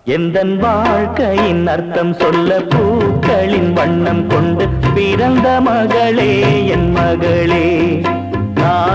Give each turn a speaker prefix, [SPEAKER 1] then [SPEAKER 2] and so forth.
[SPEAKER 1] எந்தன் வாழ்க்கையின் அர்த்தம் சொல்ல பூக்களின் வண்ணம் கொண்டு பிறந்த மகளே என் மகளே நான்